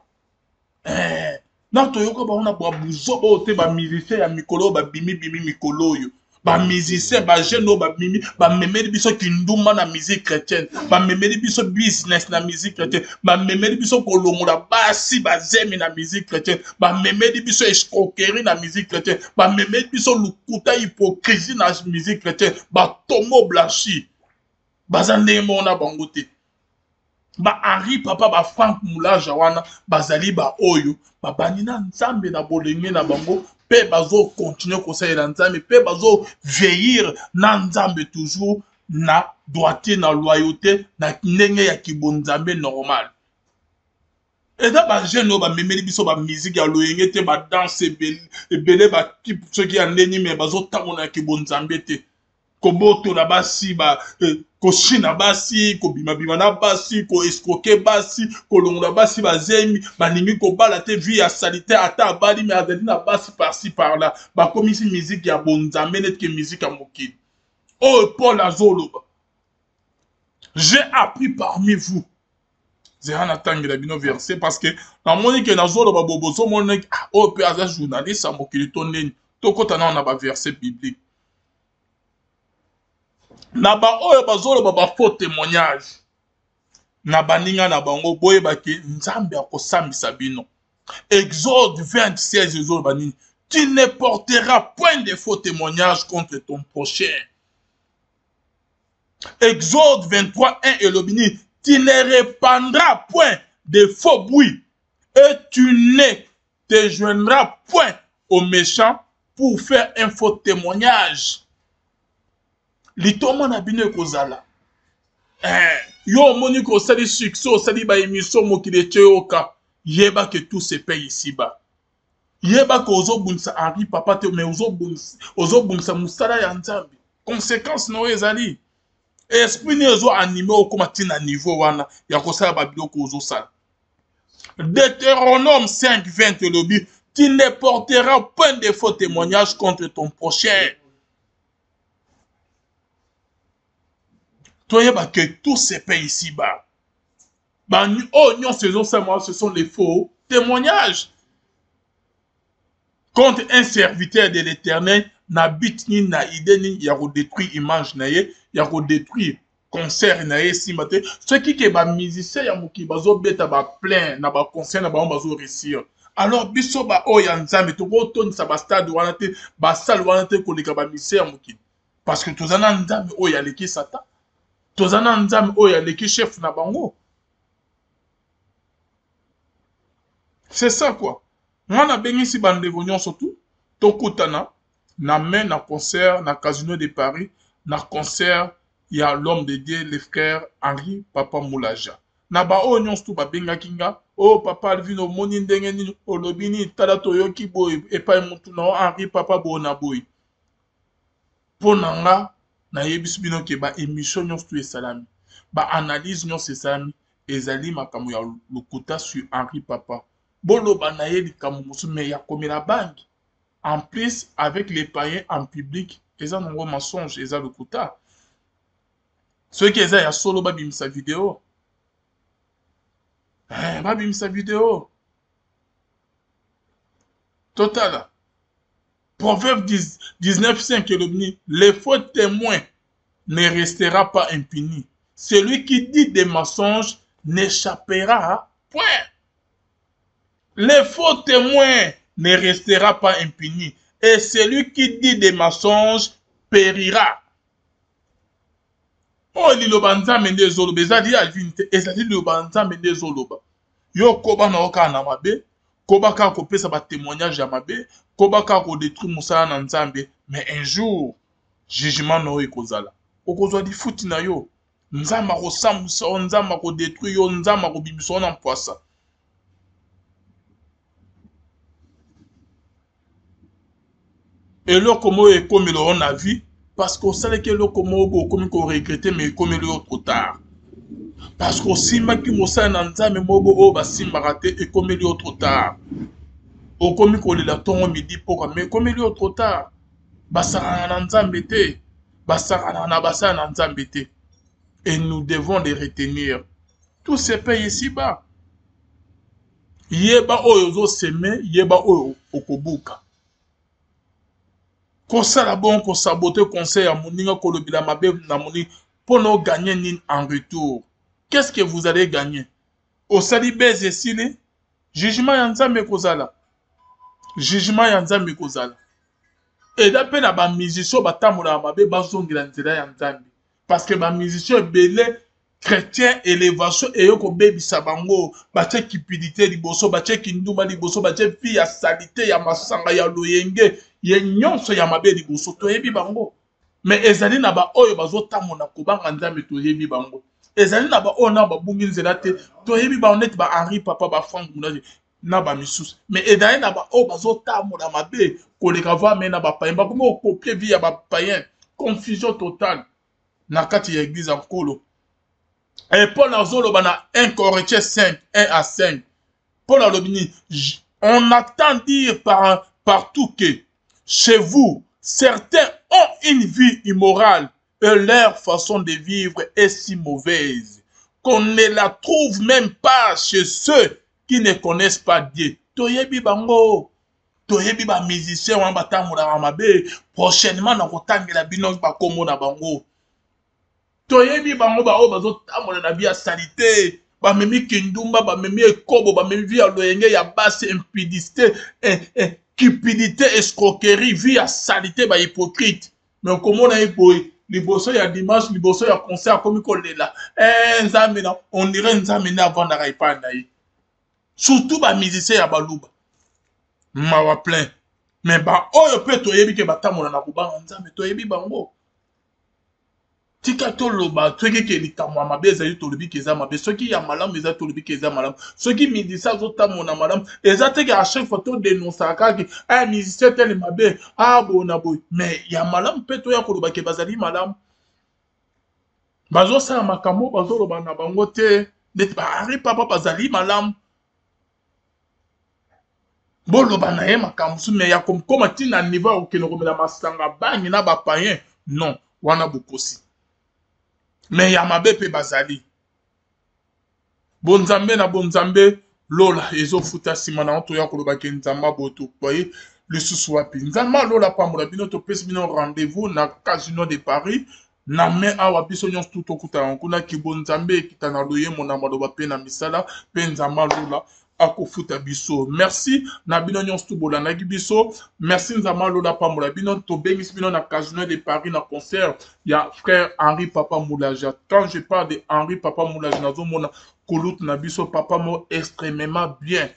na toyoka ba ona ba buzo ba te ba musicien ya mikolo ba bimi mikolo yo ba musicien ba jeune ba mimi ba memeli biso kinduma na musique chrétienne ba memeli biso business na musique chrétienne ba memeli biso kolongola basi ba zemi na musique chrétienne ba memeli biso escroquerie na musique chrétienne ba memeli biso lukuta hypocrisie na musique chrétienne ba tomo blanchi bazande mona bangote ba Henri Papa ba Franck Moulage wana bazali ba oyo ba banina nzambe na bolenge na bango pe bazo continuer kosalela nzambe pe bazo veillir na nzambe toujours na droiture na loyauté na ndenge ya kibonzambe normal et da ba jeune ba memeli biso ba musique ya loyenge te ba danse ebele ba type ceux qui en ndeni mais bazo tamona ya kibonzambe te koboto na basi ba koshina basi kobima na basi ko escroquer basi kolongola basi bazemi balingi kobala te vie ya salité ata bali mais azali na basi par-ci par-là ba komisi musique ya bonzambe net que musique ya mokili oh Paul azoloba j'ai appris parmi vous zera tangi la bino verset parce que na moni que nazoloba bobozo moni oh pe aza journaliste ya mokili to neni to kota na ba verset biblique na ba oyo bazoloba ba faux témoignage na baninga na bango boye baki nzambe akosambisa bino Exode 26 ezoloba nini tu ne porteras point de faux témoignages contre ton prochain. Exode 23 1 elobi nini tu ne répandras point de faux bruits et tu ne te joindras point aux méchants pour faire un faux témoignage. Litoma na bino ekozala yo moni ko sali succès osali ba émission mokili tcheoka yeba que tout se paye ici-bas yeba ko ozobunisa Henri Papa te mais ozobunisa musala ya Nzambe conséquence no ezali esprit ni ezo animé okoma tina niveau wana ya kosala ba biloko ozosala Deutéronome 5:20 lobi tu ne porteras point de faux témoignages contre ton prochain. Toyeba que tout se paye ici-bas. Oh, non, ce sont les faux témoignages. Contre un serviteur de l'Éternel, n'habite ni na idée ni ya détruire image na ye, ya détruire concert na ye si maté. Ceux qui ba musicien ya muki bazo beta ba plein na ba concert na ba bazo réussir. Alors biso ba o ya nzambe to ko toni sa ba stade wana te ba salle wana te ko leka ba musicien ya muki. parce que tozana nzambe oyo aleki Satan, tozana nzambe oyo aleki chef na bango. C'est ça quoi. Mwana bengisi bandeko nyonso tout, tokutana na main na concert na Casino de Paris, na concert ya l'homme de Dieu le frère Henri Papa Moulaja. Na ba o nyonso tout babengaki nga, oh papa Alvino moni ndenge nini olobini tala toyoki boy epai mutu na Henri Papa bona boy. Pona nga na yebisi bino ke ba émission nyonso tout esalami, ba analyse nyonso esalami ezali makambo ya lokuta sur Henri Papa. Boloba na ye likambo mosusu me ya komela bangi. En plus, avec les païens en public, ils ont un mensonge, ils ont le quota. Ceux qui ont solo babim sa vidéo. Babim sa vidéo. Total. Proverbe 19:5, les faux témoins ne restera pas impuni. Celui qui dit des mensonges n'échappera point. Les faux témoins ne restera pas impuni. Et celui qui dit des mensonges périra. Oh, liloba nzambe nde zoloba. Ezali alvinte. Ezali liloba nzambe nde zoloba. Yo koba na oka na mabe. Koba ka kopesa ba témoignage ya mabe. Koba ka ko détruire musala na nzambe. Mais un jour, jugement no ekozala. Okozwa di futi na yo. Nzamba ko samusa, nzamba ko détruire yo, nzamba ko bimisa na mpwasa. Et là, comment est comme on a vu, parce qu'on sait que là, comment on peut regretter, mais comme il est trop tard. Parce qu'on sait que mon sang n'a pas mais moi, on va s'y rater et comme il est trop tard. Au comme on est là, ton midi pour mais comme il est trop tard. Basara n'a pas embêté. Basara n'a pas embêté. Et nous devons les retenir. Tous ces pays ici-bas. Yeba oyo seme, yeba oyo okobuka. Kosala bon, ko saboter conseil à moninga kolobila mabe na moni pour nous gagner nin en retour. Qu'est-ce que vous allez gagner? Au sali beze sile, jugement ya nzambe kozala. Jugement ya nzambe kozala. Et d'après na ba musicien batamola mabe bazongela nzela ya nzambe. Parce que ba musicien belé chrétien élévation et yoko bebisa bango bache cupidité liboso bache kinduma liboso bache fi ya salité ya masanga ya loyenge ye nyonso ya mabe liboso toyebi bango. Mais ezali na ba oyo bazotamona kobanga nzambe toyebi bango. Ezali na ba oyo na babungi nzela te toyebi ba honnête ba Henri Papa ba Frank Munaji na ba misusu. Mais ezali na ba oyo bazotamona mabe koleka va mais na ba païen ba komo copier vie ya ba païen. Confusion totale na kati ya église nkolo. Et Paul Azoloba na 1 Corinthiens 5, 1 à 5. Paul Alobini, on attend dire partout que chez vous, certains ont une vie immorale et leur façon de vivre est si mauvaise qu'on ne la trouve même pas chez ceux qui ne connaissent pas Dieu. Toyebi bango, toyebi ba musicien wan batamula mabe, prochainement na kotangela bino ba komo na bango. Toyebi bango ba o bazo tamona na bia salité ba memi kindumba ba memi ekobo ba memi via loyenge ya basse impudicité cupidité escroquerie via salité ba hypocrite mais comment na boy liboso ya dimanche liboso ya concert comme kolela nzambe na on dirait nzambe na avant na raipanda yi surtout ba musicien ya baluba mawa plein mais ba oyo pe toyebi ke batamona na kubanga nzambe toyebi bango. Tika toloba tweke ke likamwa mabe ezali tolobi keza mabe soki ya malamu ezali tolobi keza malamu soki midisa zotamona malamu ezate ke à chaque fois to dénoncer kaki musicien tel mabe bona boy mais ya malamu pe to ya koloba ke bazali malamu bazo sala makambo bazoloba na bango te net ba Henri Papa bazali malamu boloba na ye makambo su mais ya koma tina niveau okeno komela masanga bangi na ba païen non wana bukosi. Mais ya mabe pe bazali. Bonzambe na bonzambe lola ezo futa sima na onto ya koloba ke nzamba boto boye le susu wapi. Nzamba lola pa mula bino to pesi bino rendez-vous na Casino de Paris na me awa biso nyonso tout okuta kuna ki bonzambe kita na loye mona maloba pe na misala pe nzamba lola akofuta biso. Merci na bino nyonso bolandaki biso. Merci nzama lola pamola bino tobengisi bino na Casino de Paris na concert ya frère Henri Papa Moulaja. Quand je parle de Henri Papa Moulaja nazomona kolutu na biso papa mo extrêmement bien.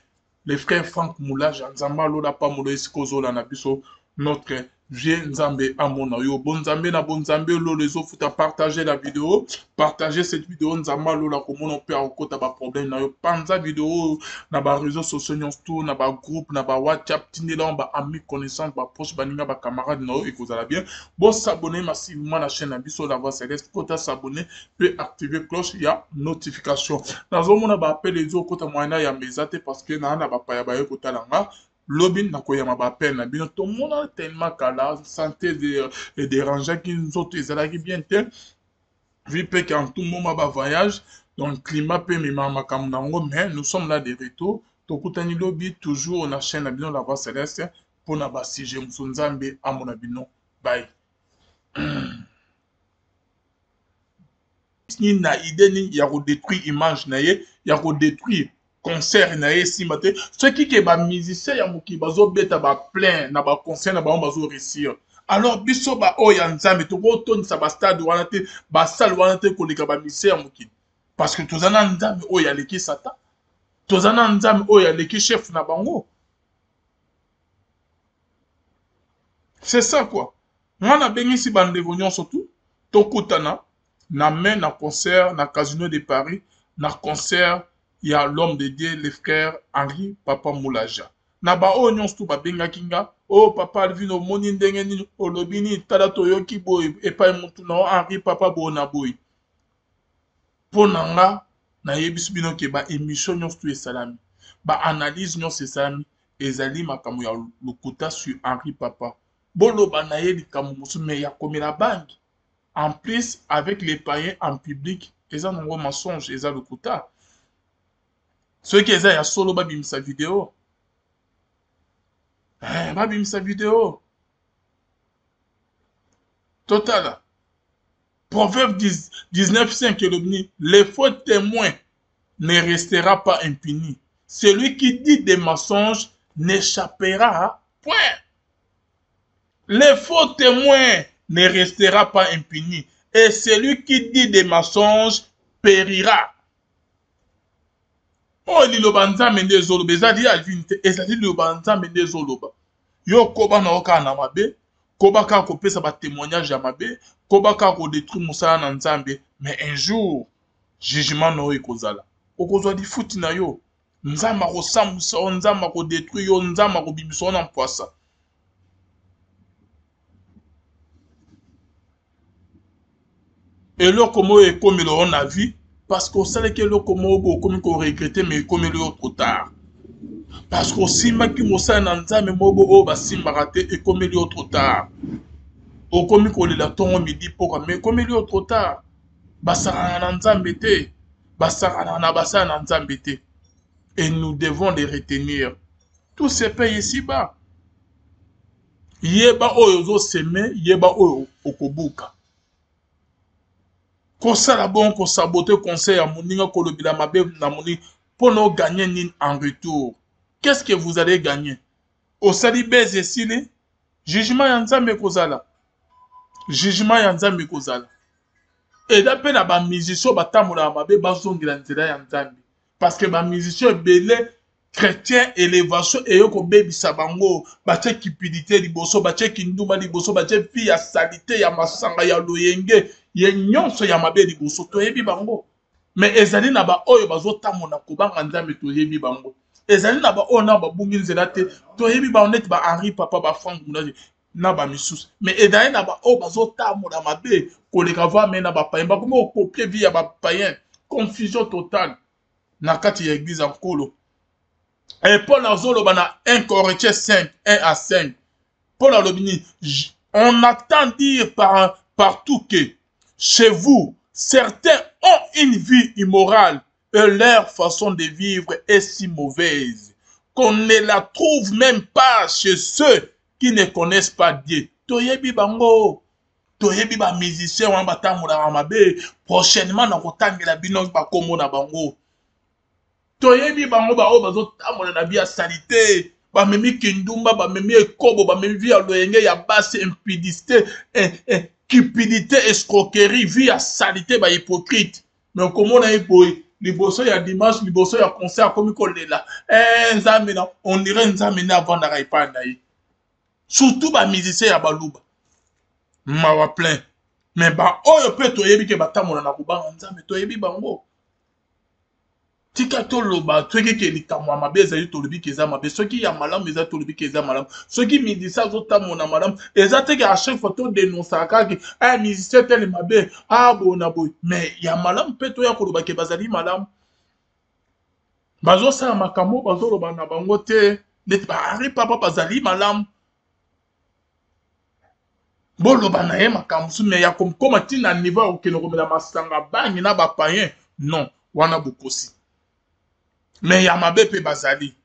Le frère Franck Moulaja nzama lola pamola esikozola na biso notre vieux Nzambe Amona yo. Bon Nzambe na bon Nzambe lo les autres partager la vidéo. Partagez cette vidéo Nzamba lo la komona pe akota ba problème na yo. Panza vidéo na ba réseaux sociaux nyonso na ba groupe na ba WhatsApp tindela ba amis connaissances ba proche ba ninga ba camarades na yo et kozala bien. Bon s'abonner massivement à la chaîne Abisso la voix céleste kota s'abonner peut activer cloche ya notification. Nazomona ba appel les autres kota moyena ya mezate parce que na ba pa ya ba kota langa. Lobin na koyama ba peine na bino tout le monde a tellement kala santé de déranger qui nous autres ezalaki bien te vu pe qu'en tout moment ba voyage donc climat pe mi mama kamunango mais nous sommes là de retour to kutani lobi toujours na chaîne na bino la voix céleste pour na ba sujet Nzambe amona bino bye ni na idée ni ya ko détruire image na ye ya ko détruire concert na ye si matin ceux qui ba musicien ya muki bazo beta ba plein na ba concert na ba bazo réussir alors biso ba oya Nzambe to ko toni sa ba stade wana te ba salle wana te ko leka ba musicien ya muki parce que tozana Nzambe oya leki sata tozana Nzambe oya leki chef na bango c'est ça quoi ngana bengisi bandeko nyonso tout to kutana na main na concert na Casino de Paris na concert il y a l'homme de Dieu, le frère Henri Papa Moulaja. Naba o nyons tu ba benga kinga. Oh papa alvino moni ndenge ni olobini tada toyoki boy e pa mutu na Henri Papa bona boy. Ponanga na yebis bino ke ba émission nyons tu esalami. Ba analyse nyons esalami ezali makamu ya lokuta sur Henri Papa. Bolo ba na ye likamu musu me ya komela bangi. En plus avec les païens en public, eza nango mensonge eza lokuta. Ceux qui ont solo babim sa vidéo. Babim sa vidéo. Total. Proverbe 19:5 les faux témoins ne restera pas impuni. Celui qui dit des mensonges n'échappera point. Les faux témoins ne restera pas impuni. Et celui qui dit des mensonges périra. Oh liloba Nzambe nde zoloba ezali alvinte ezali liloba Nzambe nde zoloba yo koba na oka na mabe koba ka kopesa ba témoignage ya mabe koba ka ko détruire mosala na Nzambe mais un jour jugement no ekozala okozwa di futi na yo Nzambe ko samusa Nzambe ko détruire yo Nzambe ko bimisa na mpwasa eloko mo ekomelo na vie parce qu'on sait que le komo comme qu'on regrettait mais comme le trop tard parce que si ma qui mosa nanza mais mobo o ba simba raté et comme le trop tard au comme qu'on la ton midi pour mais comme le trop tard basara nanza mbete basara na basa nanza mbete et nous devons les retenir tous ces pays ici bas yeba oyo seme yeba oyo okobuka kosala bon ko saboter conseil à moninga kolobila mabe na moni pour nous gagner nin en retour. Qu'est-ce que vous allez gagner? Au sali beze sile jugement ya Nzambe kozala. Jugement ya Nzambe kozala. Et d'après na ba musicien batamola mabe bazongela nzela ya Nzambe parce que ba musicien belé chrétien élévation et yoko bebisa bango bache cupidité liboso bache kinduma liboso bache fi ya salité ya masanga ya loyenge ye nyonso ya mabe liboso toyebi bango mais ezali na ba oyo bazotamona kobanga Nzambe toyebi bango ezali na ba oyo na babungi nzela te toyebi ba honnête ba Henri Papa ba Franck Moulaja na ba misusu mais ezali na ba oyo bazotamona mabe koleka va mais na ba païen ba komo copier vie ya ba païen confusion totale na kati ya église nkolo. Et Paul Azoloba na 1 Corinthiens 5, 1 à 5. Paul Alobini, on attend dire partout que chez vous, certains ont une vie immorale et leur façon de vivre est si mauvaise qu'on ne la trouve même pas chez ceux qui ne connaissent pas Dieu. Toyebi bango, toyebi ba musicien wan batamula mabe, prochainement na kotangela bino ba komo na bango. toyebi bango ba o bazo tamona na bia salite ba memi kindumba ba memi ekobo ba memi via loyenge ya basse impudicité cupidité escroquerie via salité ba hypocrite mais comment on a boy liboso ya dimanche liboso ya concert comme kolela nzambe na on dirait nzambe na avant na raipanda yi surtout ba musicien ya baluba mawa plein mais ba oyo pe toyebi ke batamona na kubanga nzambe toyebi bango tika toloba toki ke likamwa mabe ezali tolobi ke eza mabe soki ya malamu eza tolobi ke eza malamu soki midisa azotamona malamu eza teke à chaque fois to dénonçaka ke musicien tele mabe bona boy mais ya malamu pe toya koloba ke bazali malamu bazosala makambo bazoloba na bango te neti baari papa bazali malamu boloba na ye makambo su mais ya komkoma ntina niveau ya kokende komela masanga bangi na bapayen non wana bokosi mais ya mabe pe bazali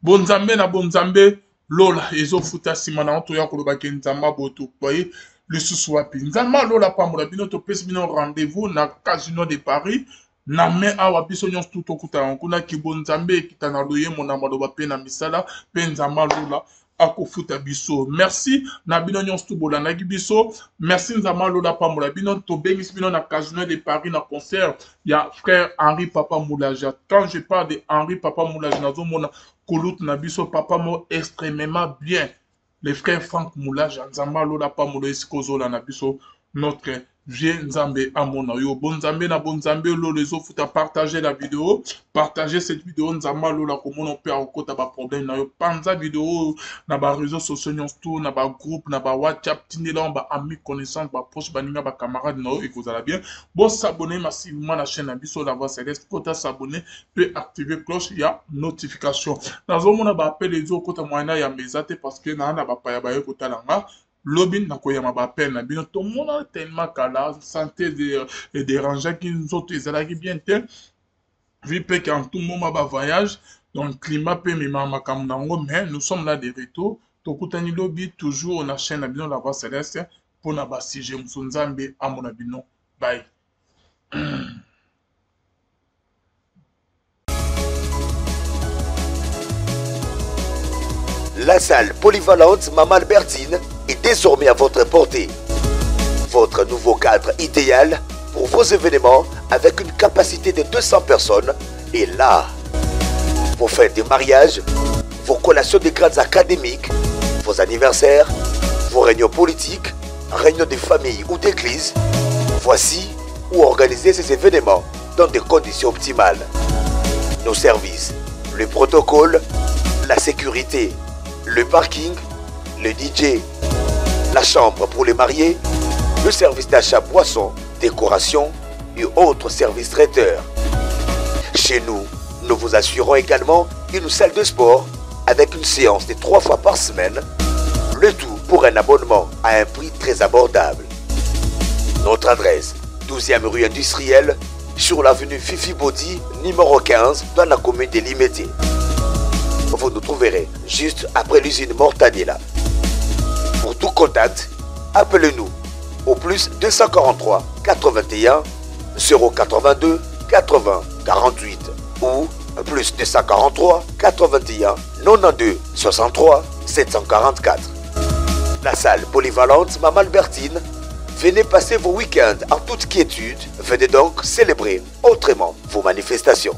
bonzambe na bonzambe lola ezofuta nsima na oto ya koloba ke nzamba boto boye lisusu wapi nzamba lola pambola bino topesi bino rendez-vous na casino de Paris na me awa biso nyonso tu tokutana kuna kibonzambe ekita na loyemo na maloba pe na misala pe nzamba lola akofuta biso merci na bino nyonso tu bolandaki biso merci nzamba lola pambola bino tobengisi bino na casino de Paris na concert ya frère Henri Papa Moulaja. Quand je parle de Henri Papa Moulaja nazomona kolutu na biso papa mo extrêmement bien le frère Franck Moulaja nzamba lola pambola esikozola na biso notre vieux nzambe amona yo bonzambe na bonzambe lo les autres partager la vidéo partager cette vidéo nzamba lola komona pe akota ba problème na yo panza vidéo na ba réseaux sociaux nyonso na ba groupe na ba WhatsApp tindela ba amis connaissance ba proche baninga ba camarade na yo ekozala bien bon s'abonner massivement na chaîne na biso la voix céleste kota s'abonner peut activer cloche ya notification nazomona ba appel les autres kota moyena ya mezate parce que na ba pa ya ba kota langa lobin na koyama ba peine na bino to mona tellement kala santé de déranger qui nous autres ezalaki bien te vu pe qu'en tout moment ba voyage donc climat pe mema makambo nango mais nous sommes là de retour to kutani lobi toujours na chaîne na bino la voix céleste pour na ba sujet musonzambe amona bino bye. La salle polyvalente Maman Albertine est désormais à votre portée. Votre nouveau cadre idéal pour vos événements avec une capacité de 200 personnes est là. Vos fêtes de mariage, vos collations de grades académiques, vos anniversaires, vos réunions politiques, réunions de famille ou d'église, voici où organiser ces événements dans des conditions optimales. Nos services, le protocole, la sécurité, le parking, le DJ, la chambre pour les mariés, le service d'achat boissons, décoration et autres services traiteurs. Chez nous, nous vous assurons également une salle de sport avec une séance de 3 fois par semaine, le tout pour un abonnement à un prix très abordable. Notre adresse, 12e rue industrielle, sur l'avenue Fifi Body, numéro 15, dans la commune de Limété. Vous nous trouverez juste après l'usine Mortadella. Pour tout contact, appelez-nous au plus 243 81 082 80 48 ou plus 243 81 92 63 744. La salle polyvalente Maman Albertine, venez passer vos week-ends en toute quiétude. Venez donc célébrer autrement vos manifestations.